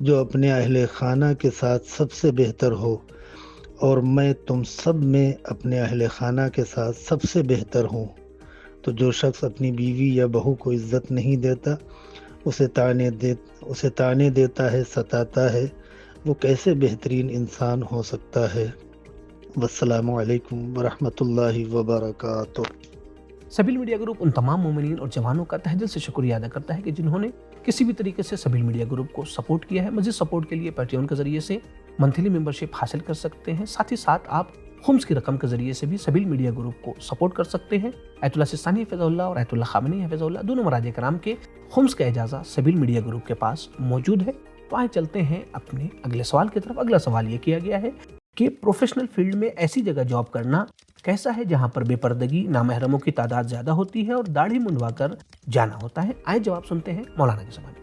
جو اپنے اہل خانہ کے ساتھ سب سے بہتر ہو، اور میں تم سب میں اپنے اہل خانہ کے ساتھ سب سے بہتر ہوں۔ تو جو شخص اپنی بیوی یا بہو کو عزت نہیں دیتا، اسے طعنے دیتا ہے، ستاتا ہے، وہ کیسے بہترین انسان ہو سکتا ہے؟ والسلام علیکم ورحمۃ اللہ وبرکاتہ۔ سبیل میڈیا گروپ ان تمام مومنین اور جوانوں کا تہ دل سے شکریہ ادا کرتا ہے کہ جنہوں نے کسی بھی طریقے سے سبیل میڈیا گروپ کو سپورٹ کیا ہے۔ مزید سپورٹ کے لیے پیٹریون کے ذریعے سے منتھلی ممبرشپ حاصل کر سکتے ہیں۔ ساتھ ہی ساتھ آپ خمس کی رقم کے ذریعے سے بھی سبیل میڈیا گروپ کو سپورٹ کر سکتے ہیں۔ آیت اللہ سستانی حفظہ اللہ اور آیت اللہ خامنئی حفظہ اللہ دونوں مراجع کرام کے خمس کا اجازہ سبیل میڈیا گروپ کے پاس موجود ہے۔ تو آئے چلتے ہیں اپنے اگلے سوال کی طرف۔ اگلا سوال یہ کیا گیا ہے کہ پروفیشنل فیلڈ میں ایسی جگہ جاب کرنا کیسا ہے جہاں پر بے پردگی، نامحرموں کی تعداد زیادہ ہوتی ہے اور داڑھی منڈوا کر جانا ہوتا ہے؟ آئے جواب سنتے ہیں مولانا کی زبان میں۔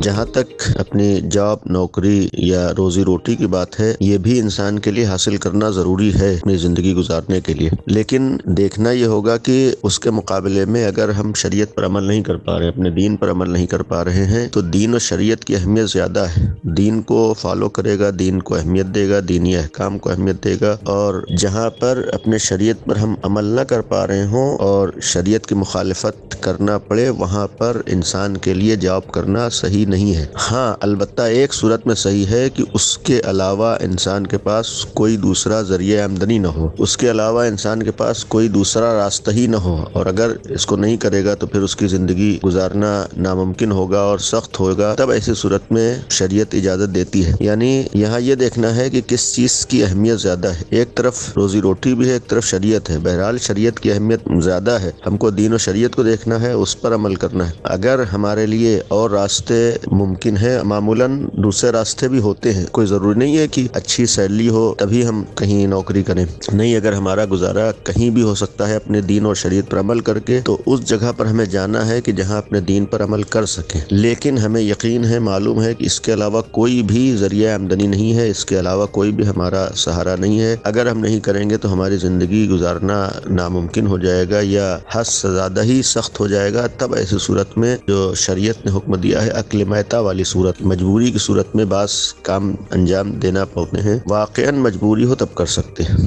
جہاں تک اپنی جاب، نوکری یا روزی روٹی کی بات ہے، یہ بھی انسان کے لیے حاصل کرنا ضروری ہے اپنی زندگی گزارنے کے لیے، لیکن دیکھنا یہ ہوگا کہ اس کے مقابلے میں اگر ہم شریعت پر عمل نہیں کر پا رہے، اپنے دین پر عمل نہیں کر پا رہے ہیں، تو دین و شریعت کی اہمیت زیادہ ہے۔ دین کو فالو کرے گا، دین کو اہمیت دے گا، دینی احکام کو اہمیت دے گا، اور جہاں پر اپنے شریعت پر ہم عمل نہ کر پا رہے ہوں اور شریعت کی مخالفت کرنا پڑے، وہاں پر انسان کے لیے جاب کرنا صحیح نہیں ہے۔ ہاں، البتہ ایک صورت میں صحیح ہے کہ اس کے علاوہ انسان کے پاس کوئی دوسرا ذریعہ آمدنی نہ ہو، اس کے علاوہ انسان کے پاس کوئی دوسرا راستہ ہی نہ ہو، اور اگر اس کو نہیں کرے گا تو پھر اس کی زندگی گزارنا ناممکن ہوگا اور سخت ہوگا۔ تب ایسی صورت میں شریعت اجازت دیتی ہے۔ یعنی یہاں یہ دیکھنا ہے کہ کس چیز کی اہمیت زیادہ ہے، ایک طرف روزی روٹی بھی ہے، ایک طرف شریعت ہے۔ بہرحال شریعت کی اہمیت زیادہ ہے، ہم کو دین و شریعت کو دیکھنا ہے، اس پر عمل کرنا ہے۔ اگر ہمارے لیے اور راستے ممکن ہے، معمولاً دوسرے راستے بھی ہوتے ہیں، کوئی ضروری نہیں ہے کہ اچھی سیلری ہو تبھی ہم کہیں نوکری کریں، نہیں، اگر ہمارا گزارا کہیں بھی ہو سکتا ہے اپنے دین اور شریعت پر عمل کر کے، تو اس جگہ پر ہمیں جانا ہے کہ جہاں اپنے دین پر عمل کر سکیں۔ لیکن ہمیں یقین ہے، معلوم ہے کہ اس کے علاوہ کوئی بھی ذریعہ آمدنی نہیں ہے، اس کے علاوہ کوئی بھی ہمارا سہارا نہیں ہے۔ اگر ہم نہیں کریں گے تو ہماری زندگی گزارنا ناممکن ہو جائے گا یا حد سے زیادہ ہی سخت ہو جائے گا۔ تب ایسی صورت میں جو شریعت نے حکم دیا ہے، عقل مہتا والی صورت، مجبوری کی صورت میں بعض کام انجام دینا پڑتے ہیں، واقعاً مجبوری ہو تب کر سکتے ہیں۔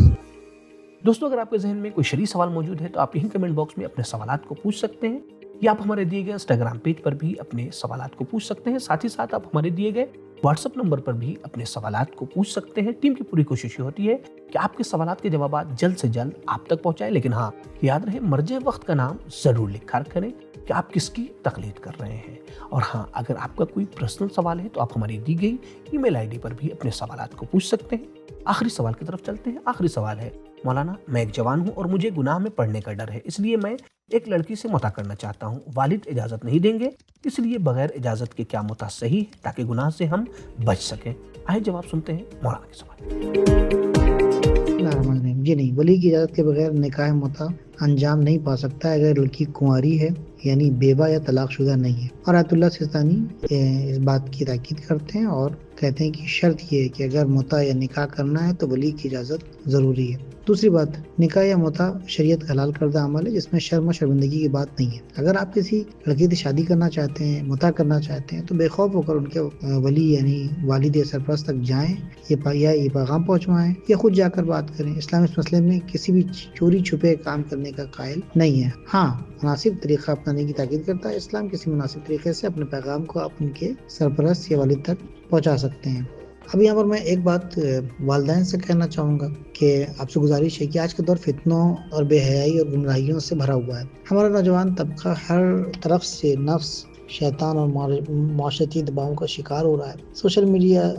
دوستو، اگر آپ کے ذہن میں کوئی شرعی سوال موجود ہے تو آپ یہیں کمنٹ باکس میں اپنے سوالات کو پوچھ سکتے ہیں، یا آپ ہمارے دیے گئے انسٹاگرام پیج پر بھی اپنے سوالات کو پوچھ سکتے ہیں۔ ساتھ ہی ساتھ آپ ہمارے دیے گئے واٹس ایپ نمبر پر بھی اپنے سوالات کو پوچھ سکتے ہیں۔ ٹیم کی پوری کوشش یہ ہوتی ہے کہ آپ کے سوالات کے جوابات جلد سے جلد آپ تک پہنچائیں، لیکن ہاں، یاد رہے مرجع وقت کا نام ضرور لکھا کریں کہ آپ کس کی تقلید کر رہے ہیں۔ اور ہاں، اگر آپ کا کوئی پرسنل سوال ہے تو آپ ہماری دی گئی ای میل آئی ڈی پر بھی اپنے سوالات کو پوچھ سکتے ہیں۔ آخری سوال کی طرف چلتے ہیں۔ آخری سوال ہے: مولانا، میں ایک جوان ہوں اور مجھے گناہ میں پڑنے کا ڈر ہے، اس لیے میں ایک لڑکی سے متع کرنا چاہتا ہوں۔ والد اجازت نہیں دیں گے، اس لیے بغیر اجازت کے کیا متع صحیح ہے تاکہ گناہ سے ہم بچ سکیں؟ آئے جواب سنتے ہیں مولانا کے سوال۔ جی نہیں، ولی کی اجازت کے بغیر نکاح متع انجام نہیں پا سکتا ہے اگر لڑکی کنواری ہے، یعنی بیوہ یا طلاق شدہ نہیں ہے۔ اور آیت اللہ سستانی اس بات کی تاکید کرتے ہیں اور کہتے ہیں کہ شرط یہ ہے کہ اگر متع یا نکاح کرنا ہے تو ولی کی اجازت ضروری ہے۔ دوسری بات، نکاح یا متع شریعت کا حلال کردہ عمل ہے جس میں شرم و شرمندگی کی بات نہیں ہے۔ اگر آپ کسی لڑکی سے شادی کرنا چاہتے ہیں، متع کرنا چاہتے ہیں، تو بے خوف ہو کر ان کے ولی یعنی والد سرپرست تک جائیں، یہ پیغام پہنچوائیں یا خود جا کر بات کریں۔ اسلام اس مسئلے میں کسی بھی چوری چھپے کام کرنے کا قائل نہیں ہے۔ ہاں، مناسب طریقہ اپنانے کی تاکید کرتا ہے۔ اسلام کسی مناسب طریقے سے اپنے پیغام کو آپ ان کے سرپرست یا والد تک پہنچا سکتے ہیں۔ اب یہاں پر میں ایک بات والدین سے کہنا چاہوں گا کہ آپ سے گزارش ہے کہ آج کا دور فتنوں اور بے حیائی اور گمراہیوں سے بھرا ہوا ہے۔ ہمارا نوجوان طبقہ ہر طرف سے نفس، شیطان اور معاشرتی دباؤں کا شکار ہو رہا ہے۔ سوشل میڈیا،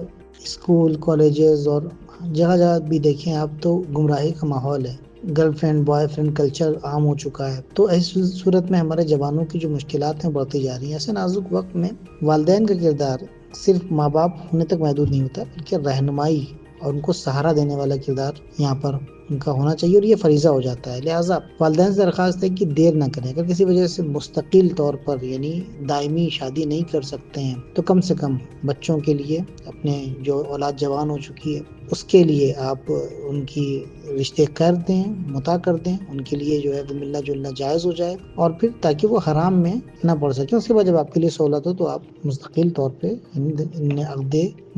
اسکول، کالجز اور جگہ جگہ بھی دیکھیں آپ تو گمراہی کا ماحول ہے۔ Girl friend boy friend culture عام ہو چکا ہے۔ تو ایسی صورت میں ہمارے جوانوں کی جو مشکلات ہیں بڑھتی جا رہی ہیں۔ ایسے نازک وقت میں والدین کا کردار صرف ماں باپ ہونے تک محدود نہیں ہوتا، بلکہ رہنمائی اور ان کو سہارا دینے والا کردار یہاں پر ان کا ہونا چاہیے اور یہ فریضہ ہو جاتا ہے. لہٰذا والدین سے درخواست ہے کہ دیر نہ کریں. اگر کسی وجہ سے مستقل طور پر یعنی دائمی شادی نہیں کر سکتے ہیں تو کم سے کم بچوں کے لیے، اپنے جو اولاد جوان ہو چکی ہے اس کے لیے آپ ان کی رشتے کر دیں، متا کر دیں. ان کے لیے جو ہے وہ ملنا جلنا جائز ہو جائے، اور پھر تاکہ وہ حرام میں نہ پڑ سکیں. اس کے بعد جب آپ کے لیے سہولت ہو تو آپ مستقل طور پہ عقد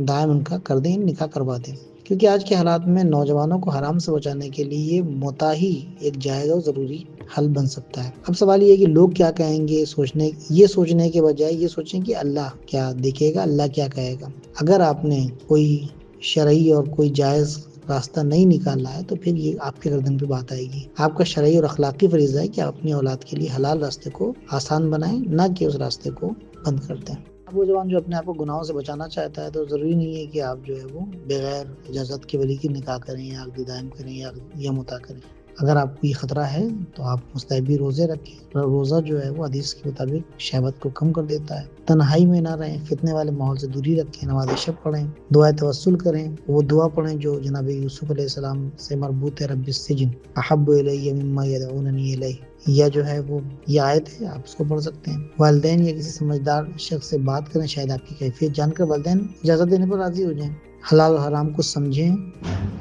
دائم ان کا کر دیں، نکاح کروا دیں. کیونکہ آج کے حالات میں نوجوانوں کو حرام سے بچانے کے لیے متا ہی ایک جائز اور ضروری حل بن سکتا ہے. اب سوال یہ ہے کہ لوگ کیا کہیں گے، سوچنے کے بجائے یہ سوچیں کہ اللہ کیا دیکھے گا، اللہ کیا کہے گا. اگر آپ نے کوئی شرعی اور کوئی جائز راستہ نہیں نکالنا ہے تو پھر یہ آپ کے گردن پہ بات آئے گی. آپ کا شرعی اور اخلاقی فریضہ ہے کہ آپ اپنی اولاد کے لیے حلال راستے کو آسان بنائیں، نہ کہ اس راستے کو بند کر دیں. اب وہ جوان جو اپنے آپ کو گناہوں سے بچانا چاہتا ہے تو ضروری نہیں ہے کہ آپ جو ہے وہ بغیر اجازت کے ولی کی نکاح کریں یا عقد دائم کریں یا متا کریں. اگر آپ کو یہ خطرہ ہے تو آپ مستحبی روزے رکھیں. روزہ جو ہے وہ حدیث کے مطابق شہوت کو کم کر دیتا ہے. تنہائی میں نہ رہیں، فتنے والے ماحول سے دوری رکھیں، نماز شب پڑھیں، دعائے توسل کریں. وہ دعا پڑھیں جو جناب یوسف علیہ السلام سے مربوط ہے، رب السجن احب الی مما یدعوننی الیہ. یا جو ہے وہ یہ آیت ہے، آپ اس کو پڑھ سکتے ہیں. والدین یا کسی سمجھدار شخص سے بات کریں، شاید آپ کی کیفیت جان کر والدین اجازت دینے پر راضی ہو جائیں. حلال و حرام کو سمجھیں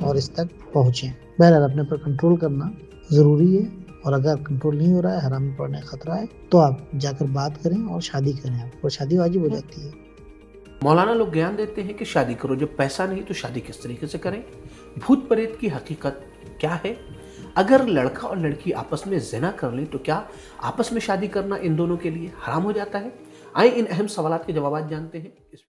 اور اس تک پہنچیں. بہرحال اپنے پر کنٹرول کرنا ضروری ہے، اور اگر کنٹرول نہیں ہو رہا ہے، حرام میں پڑنے کا خطرہ ہے، تو آپ جا کر بات کریں اور شادی کریں. آپ اور شادی واجب ہو جاتی ہے. مولانا لوگ گیان دیتے ہیں کہ شادی کرو، جب پیسہ نہیں تو شادی کس طریقے سے کریں. بھوت پریت کی حقیقت کیا ہے؟ اگر لڑکا اور لڑکی آپس میں زنا کر لیں تو کیا آپس میں شادی کرنا ان دونوں کے لیے حرام ہو جاتا ہے؟ آئیں ان اہم سوالات کے جوابات جانتے ہیں.